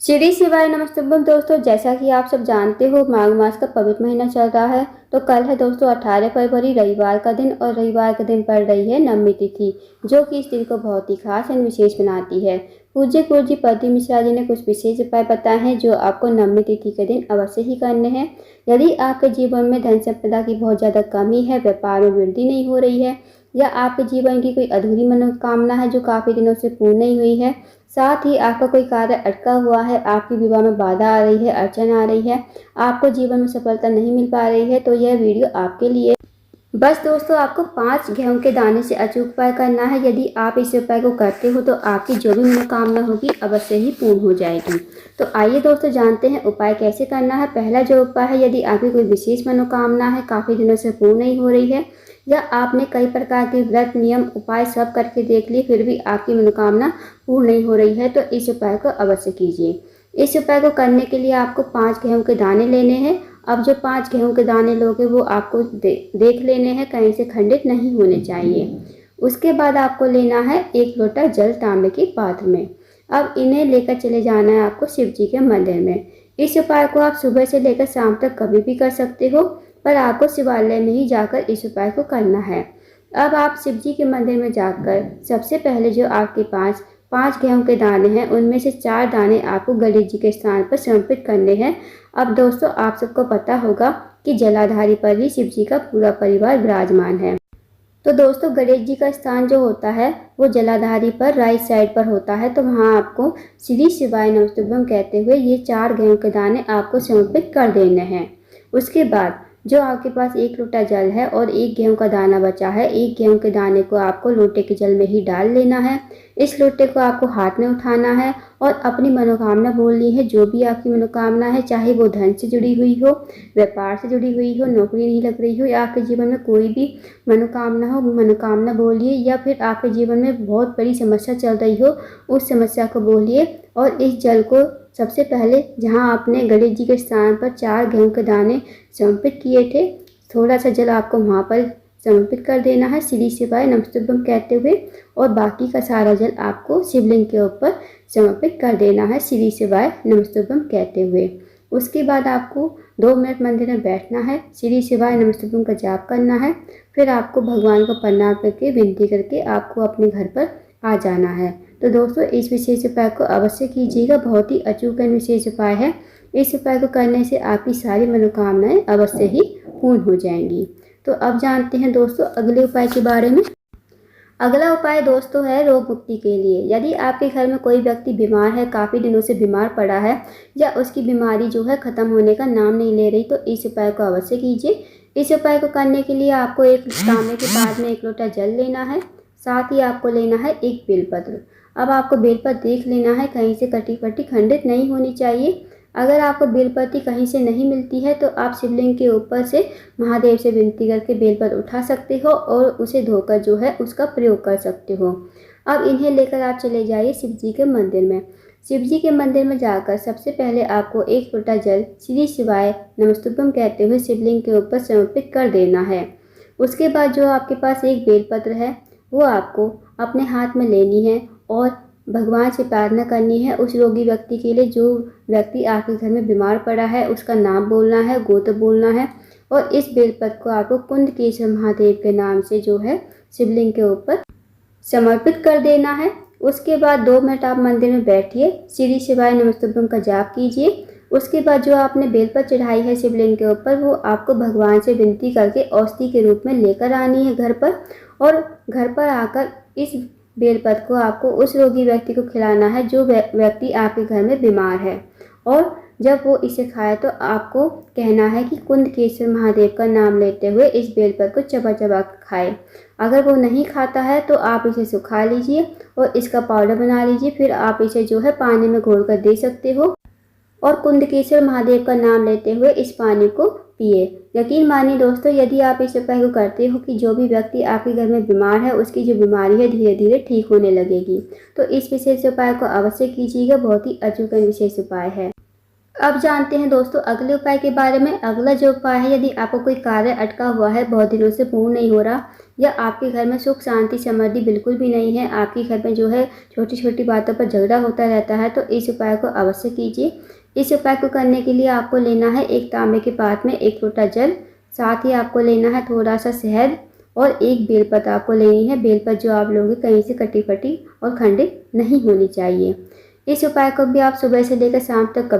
श्री शिवाय नमस्तुभ्यं दोस्तों, जैसा कि आप सब जानते हो माघ मास का पवित्र महीना चल रहा है। तो कल है दोस्तों 18 फरवरी रविवार का दिन और रविवार के दिन पड़ रही है नवमी तिथि, जो कि इस दिन को बहुत ही खास एवं विशेष बनाती है। पूज्य गुरु जी प्रदीप मिश्रा जी ने कुछ विशेष उपाय बताए हैं जो आपको नवमी तिथि के दिन अवश्य ही करने हैं। यदि आपके जीवन में धन संपदा की बहुत ज़्यादा कमी है, व्यापार में वृद्धि नहीं हो रही है, या आपके जीवन की कोई अधूरी मनोकामना है जो काफ़ी दिनों से पूर्ण नहीं हुई है, साथ ही आपका कोई कार्य अटका हुआ है, आपके विवाह में बाधा आ रही है, अड़चन आ रही है, आपको जीवन में सफलता नहीं मिल पा रही है, तो यह वीडियो आपके लिए। बस दोस्तों, आपको 5 गेहूं के दाने से अचूक उपाय करना है। यदि आप इस उपाय को करते हो तो आपकी जो भी मनोकामना होगी अवश्य ही पूर्ण हो जाएगी। तो आइए दोस्तों जानते हैं उपाय कैसे करना है। पहला जो उपाय है, यदि आपकी कोई विशेष मनोकामना है, काफ़ी दिनों से पूर्ण नहीं हो रही है, या आपने कई प्रकार के व्रत नियम उपाय सब करके देख लिए फिर भी आपकी मनोकामना पूर्ण नहीं हो रही है, तो इस उपाय को अवश्य कीजिए। इस उपाय को करने के लिए आपको 5 गेहूं के दाने लेने हैं। अब जो 5 गेहूं के दाने लोगे वो आपको देख लेने हैं, कहीं से खंडित नहीं होने चाहिए। उसके बाद आपको लेना है 1 लोटा जल तांबे के पात्र में। अब इन्हें लेकर चले जाना है आपको शिव जी के मंदिर में। इस उपाय को आप सुबह से लेकर शाम तक कभी भी कर सकते हो, पर आपको शिवालय में ही जाकर इस उपाय को करना है। अब आप शिव जी के मंदिर में जाकर सबसे पहले जो आपके पास 5 गेहूं के दाने हैं उनमें से 4 दाने आपको गणेश जी के स्थान पर समर्पित करने हैं। अब दोस्तों, आप सबको पता होगा कि जलाधारी पर ही शिव जी का पूरा परिवार विराजमान है। तो दोस्तों, गणेश जी का स्थान जो होता है वो जलाधारी पर राइट साइड पर होता है। तो वहाँ आपको श्री शिवाय नमस्तुभ्यं कहते हुए ये 4 गेहूं के दाने आपको समर्पित कर देने हैं। उसके बाद जो आपके पास 1 लोटा जल है और 1 गेहूं का दाना बचा है, 1 गेहूं के दाने को आपको लोटे के जल में ही डाल लेना है। इस लोटे को आपको हाथ में उठाना है और अपनी मनोकामना बोलनी है। जो भी आपकी मनोकामना है, चाहे वो धन से जुड़ी हुई हो, व्यापार से जुड़ी हुई हो, नौकरी नहीं लग रही हो, या आपके जीवन में कोई भी मनोकामना हो, मनोकामना बोलिए। या फिर आपके जीवन में बहुत बड़ी समस्या चल रही हो, उस समस्या को बोलिए। और इस जल को सबसे पहले जहाँ आपने गणेश जी के स्थान पर 4 गेहूं के दाने समर्पित किए थे, थोड़ा सा जल आपको वहाँ पर समर्पित कर देना है श्री शिवाय नमस्तुभ्यं कहते हुए, और बाकी का सारा जल आपको शिवलिंग के ऊपर समर्पित कर देना है श्री शिवाय नमस्तुभ्यं कहते हुए। उसके बाद आपको 2 मिनट मंदिर में बैठना है, श्री शिवाय नमस्तुभ्यं का जाप करना है। फिर आपको भगवान को प्रणाम करके विनती करके आपको अपने घर पर आ जाना है। तो दोस्तों, इस विशेष उपाय को अवश्य कीजिएगा, बहुत ही अचूक एवं विशेष उपाय है। इस उपाय को करने से आपकी सारी मनोकामनाएं अवश्य ही पूर्ण हो जाएंगी। तो अब जानते हैं दोस्तों अगले उपाय के बारे में। अगला उपाय दोस्तों है रोग मुक्ति के लिए। यदि आपके घर में कोई व्यक्ति बीमार है, काफ़ी दिनों से बीमार पड़ा है, या उसकी बीमारी जो है ख़त्म होने का नाम नहीं ले रही, तो इस उपाय को अवश्य कीजिए। इस उपाय को करने के लिए आपको एक तांबे के पात्र में 1 लोटा जल लेना है, साथ ही आपको लेना है 1 बेलपत्र। अब आपको बेलपत्र देख लेना है, कहीं से कटी पट्टी खंडित नहीं होनी चाहिए। अगर आपको बेलपत्ती कहीं से नहीं मिलती है तो आप शिवलिंग के ऊपर से महादेव से विनती करके बेलपत्र उठा सकते हो और उसे धोकर जो है उसका प्रयोग कर सकते हो। अब इन्हें लेकर आप चले जाइए शिव जी के मंदिर में। शिव जी के मंदिर में जाकर सबसे पहले आपको 1 लोटा जल श्री शिवाय नमस्तुभ्यं कहते हुए शिवलिंग के ऊपर समर्पित कर देना है। उसके बाद जो आपके पास 1 बेलपत्र है वो आपको अपने हाथ में लेनी है और भगवान से प्रार्थना करनी है उस रोगी व्यक्ति के लिए। जो व्यक्ति आपके घर में बीमार पड़ा है उसका नाम बोलना है, गोत्र बोलना है, और इस बेलपत्र को आपको कुंदकेश्वर महादेव के नाम से जो है शिवलिंग के ऊपर समर्पित कर देना है। उसके बाद 2 मिनट आप मंदिर में बैठिए, श्री शिवाय नमस्तुभ्यं का जाप कीजिए। उसके बाद जो आपने बेलपत्र चढ़ाई है शिवलिंग के ऊपर, वो आपको भगवान से विनती करके औषधि के रूप में लेकर आनी है घर पर। और घर पर आकर इस बेलपत्र को आपको उस रोगी व्यक्ति को खिलाना है जो व्यक्ति आपके घर में बीमार है। और जब वो इसे खाए तो आपको कहना है कि कुंदकेश्वर महादेव का नाम लेते हुए इस बेलपत्र को चबा चबा खाए। अगर वो नहीं खाता है तो आप इसे सुखा लीजिए और इसका पाउडर बना लीजिए। फिर आप इसे जो है पानी में घोल कर दे सकते हो और कुंदकेश्वर महादेव का नाम लेते हुए इस पानी को पिए। यकीन मानिए दोस्तों, यदि आप इस उपाय को करते हो कि जो भी व्यक्ति आपके घर में बीमार है उसकी जो बीमारी है धीरे धीरे ठीक होने लगेगी। तो इस विशेष उपाय को अवश्य कीजिएगा, बहुत ही अचूक एवं विशेष उपाय है। अब जानते हैं दोस्तों अगले उपाय के बारे में। अगला जो उपाय है, यदि आपको कोई कार्य अटका हुआ है, बहुत दिनों से पूर्ण नहीं हो रहा, या आपके घर में सुख शांति समृद्धि बिल्कुल भी नहीं है, आपके घर में जो है छोटी छोटी बातों पर झगड़ा होता रहता है, तो इस उपाय को अवश्य कीजिए। इस उपाय को करने के लिए आपको लेना है एक तांबे के पात्र में 1 लोटा जल, साथ ही आपको लेना है थोड़ा सा शहद और एक बेलपत्र आपको लेनी है। बेलपत्र जो आप लोगे कहीं से कटी फटी और खंडित नहीं होनी चाहिए। इस उपाय को भी आप सुबह से लेकर शाम तक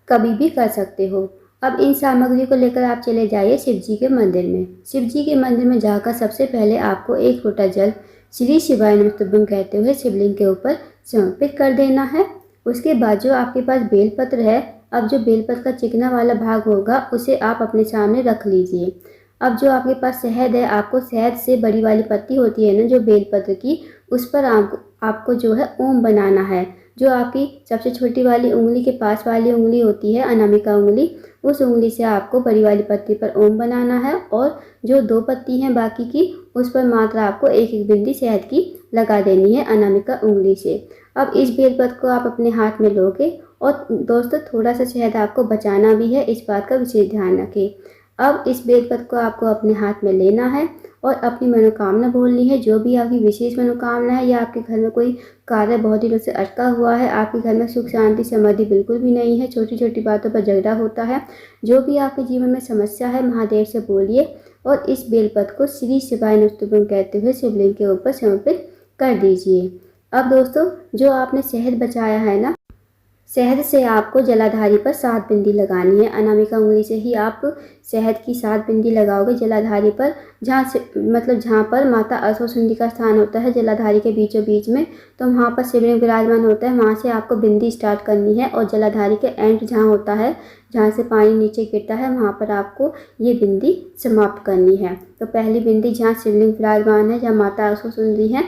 कभी भी कर सकते हो। अब इन सामग्री को लेकर आप चले जाइए शिव जी के मंदिर में। शिव जी के मंदिर में जाकर सबसे पहले आपको 1 लोटा जल श्री शिवाय नमस्तुभ्यं कहते हुए शिवलिंग के ऊपर समर्पित कर देना है। उसके बाद जो आपके पास बेलपत्र है, अब जो बेलपत्र का चिकना वाला भाग होगा उसे आप अपने सामने रख लीजिए। अब जो आपके पास शहद है, आपको शहद से बड़ी वाली पत्ती होती है ना जो बेलपत्र की, उस पर आपको जो है ओम बनाना है। जो आपकी सबसे छोटी वाली उंगली के पास वाली उंगली होती है, अनामिका उंगली, उस उंगली से आपको बड़ी वाली पत्ती पर ओम बनाना है और जो 2 पत्ती हैं बाकी की, उस पर मात्र आपको एक एक बिंदी शहद की लगा देनी है अनामिका उंगली से। अब इस बेलपत्र को आप अपने हाथ में लोगे और दोस्तों थोड़ा सा शहद आपको बचाना भी है, इस बात का विशेष ध्यान रखें। अब इस बेलपत्र को आपको अपने हाथ में लेना है और अपनी मनोकामना बोलनी है। जो भी आपकी विशेष मनोकामना है, या आपके घर में कोई कार्य बहुत दिनों से अटका हुआ है, आपके घर में सुख शांति समृद्धि बिल्कुल भी नहीं है, छोटी छोटी बातों पर झगड़ा होता है, जो भी आपके जीवन में समस्या है, महादेव से बोलिए और इस बेलपत्र को श्री शिवाय नमस्तुभ्यं कहते हुए शिवलिंग के ऊपर समर्पित कर दीजिए। अब दोस्तों जो आपने शहद बचाया है ना, शहद से आपको जलाधारी पर 7 बिंदी लगानी है। अनामिका उंगली से ही आप शहद की 7 बिंदी लगाओगे जलाधारी पर, जहाँ पर माता अश्वसुंदी का स्थान होता है जलाधारी के बीचों बीच में, तो वहाँ पर शिवलिंग विराजमान होता है, वहाँ से आपको बिंदी स्टार्ट करनी है और जलाधारी के एंड जहाँ होता है, जहाँ से पानी नीचे गिरता है, वहाँ पर आपको ये बिंदी समाप्त करनी है। तो पहली बिंदी जहाँ शिवलिंग विराजमान है, जहाँ माता अश्वसुंदी है,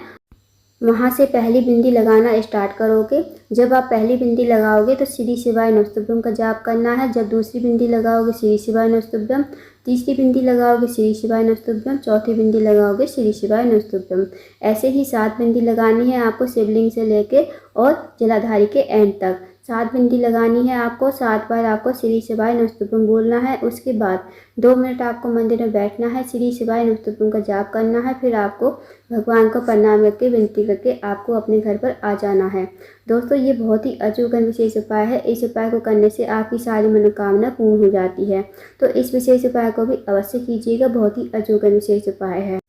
वहाँ से पहली बिंदी लगाना स्टार्ट करोगे। जब आप पहली बिंदी लगाओगे तो श्री शिवाय नमस्तुभ्यं का जाप करना है। जब दूसरी बिंदी लगाओगे श्री शिवाय नमस्तुभ्यं, तीसरी बिंदी लगाओगे श्री शिवाय नमस्तुभ्यं, चौथी बिंदी लगाओगे श्री शिवाय नमस्तुभ्यं। ऐसे ही 7 बिंदी लगानी है आपको शिवलिंग से लेके और जलाधारी के एंड तक। 7 बिंदी लगानी है आपको, 7 बार आपको श्री शिवाय नमस्तुभ्यं बोलना है। उसके बाद 2 मिनट आपको मंदिर में बैठना है, श्री शिवाय नमस्तुभ्यं का जाप करना है। फिर आपको भगवान को प्रणाम करके विनती करके आपको अपने घर पर आ जाना है। दोस्तों ये बहुत ही अचूक विशेष उपाय है। इस उपाय को करने से आपकी सारी मनोकामना पूर्ण हो जाती है। तो इस विशेष उपाय को भी अवश्य कीजिएगा, बहुत ही अचूक विशेष उपाय है।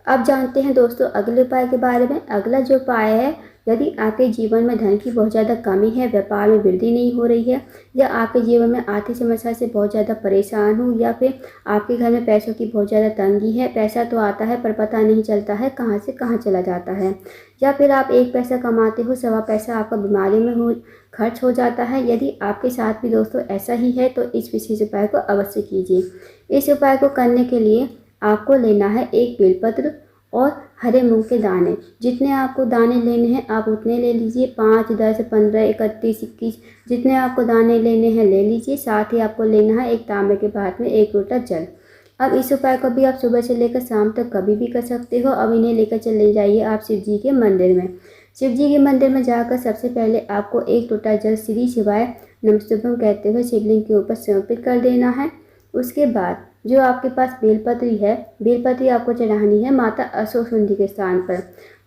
अब जानते हैं दोस्तों अगले उपाय के बारे में। अगला जो उपाय है, यदि आपके जीवन में धन की बहुत ज़्यादा कमी है, व्यापार में वृद्धि नहीं हो रही है, या आपके जीवन में आर्थिक समस्या से बहुत ज़्यादा परेशान हो, या फिर आपके घर में पैसों की बहुत ज़्यादा तंगी है, पैसा तो आता है पर पता नहीं चलता है कहाँ से कहाँ चला जाता है, या फिर आप 1 पैसा कमाते हो, सवा पैसा आपका बीमारी में खर्च हो जाता है, यदि आपके साथ भी दोस्तों ऐसा ही है तो इस विशेष उपाय को अवश्य कीजिए। इस उपाय को करने के लिए आपको लेना है 1 बेलपत्र और हरे मूंग के दाने। जितने आपको दाने लेने हैं आप उतने ले लीजिए, 5, 10, 15, 31, 21 जितने आपको दाने लेने हैं ले लीजिए। साथ ही आपको लेना है एक तांबे के पात्र में 1 लोटा जल। अब इस उपाय को भी आप सुबह से लेकर शाम तक कभी भी कर सकते हो। अब इन्हें लेकर चले जाइए आप शिव जी के मंदिर में। शिव जी के मंदिर में जाकर सबसे पहले आपको 1 लोटा जल श्री शिवाय नमस्तुभ्यं कहते हुए शिवलिंग के ऊपर समर्पित कर देना है। उसके बाद जो आपके पास बेलपत्री है, बेलपत्री आपको चढ़ानी है माता अश्वसुंदी के स्थान पर।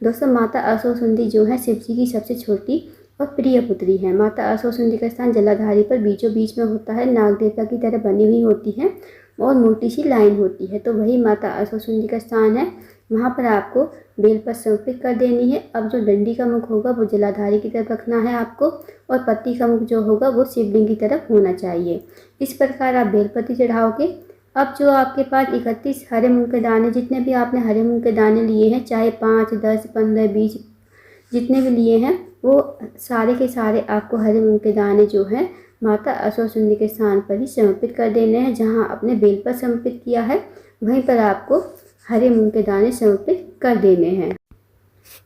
दोस्तों माता अश्वसुंदी जो है शिव जी की सबसे छोटी और प्रिय पुत्री है। माता अश्वसुंदी का स्थान जलाधारी पर बीचों बीच में होता है, नाग देवता की तरह बनी हुई होती है और मोटी सी लाइन होती है, तो वही माता अश्वसुंदी का स्थान है। वहाँ पर आपको बेलपत्र समर्पित कर देनी है। अब जो डंडी का मुख होगा वो जलाधारी की तरफ रखना है आपको, और पत्ती का मुख जो होगा वो शिवलिंग की तरफ होना चाहिए। इस प्रकार आप बेलपत्र चढ़ाओगे। अब जो आपके पास 31 हरे मूंग के दाने, जितने भी आपने हरे मूंग के दाने लिए हैं, चाहे 5, 10, 15, 20 जितने भी लिए हैं, वो सारे के सारे आपको हरे मूंग के दाने जो हैं माता अश्वसुंदी के स्थान पर ही समर्पित कर देने हैं। जहाँ आपने बेलपत्र समर्पित किया है वहीं पर आपको हरे मूंग के दाने समर्पित कर देने हैं।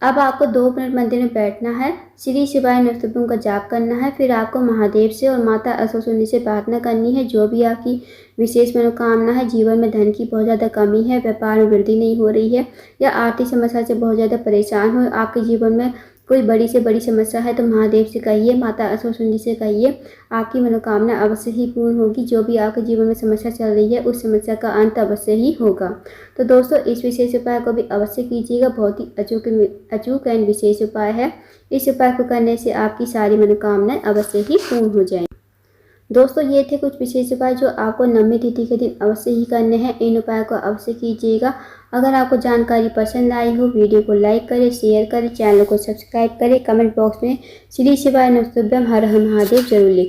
अब आपको 2 मिनट मंदिर में बैठना है, श्री शिवाय नमस्तुभ्यं का जाप करना है। फिर आपको महादेव से और माता अश्वसुंदी से प्रार्थना करनी है, जो भी आपकी विशेष मनोकामना है। जीवन में धन की बहुत ज़्यादा कमी है, व्यापार में वृद्धि नहीं हो रही है, या आर्थिक समस्या से बहुत ज़्यादा परेशान हो, आपके जीवन में कोई बड़ी से बड़ी समस्या है तो महादेव से कहिए, माता असुरसुंदी से कहिए, आपकी मनोकामना अवश्य ही पूर्ण होगी। जो भी आपके जीवन में समस्या चल रही है उस समस्या का अंत अवश्य ही होगा। तो दोस्तों इस विशेष उपाय को भी अवश्य कीजिएगा, बहुत ही अचूक एंड विशेष उपाय है। इस उपाय को करने से आपकी सारी मनोकामनाएं अवश्य ही पूर्ण हो जाएंगी। दोस्तों ये थे कुछ विशेष उपाय जो आपको नवमी तिथि के दिन अवश्य ही करने हैं। इन उपायों को अवश्य कीजिएगा। अगर आपको जानकारी पसंद आई हो, वीडियो को लाइक करें, शेयर करें, चैनल को सब्सक्राइब करें, कमेंट बॉक्स में श्री शिवाय नमस्तुभ्यम हर हर महादेव जरूर लिखें।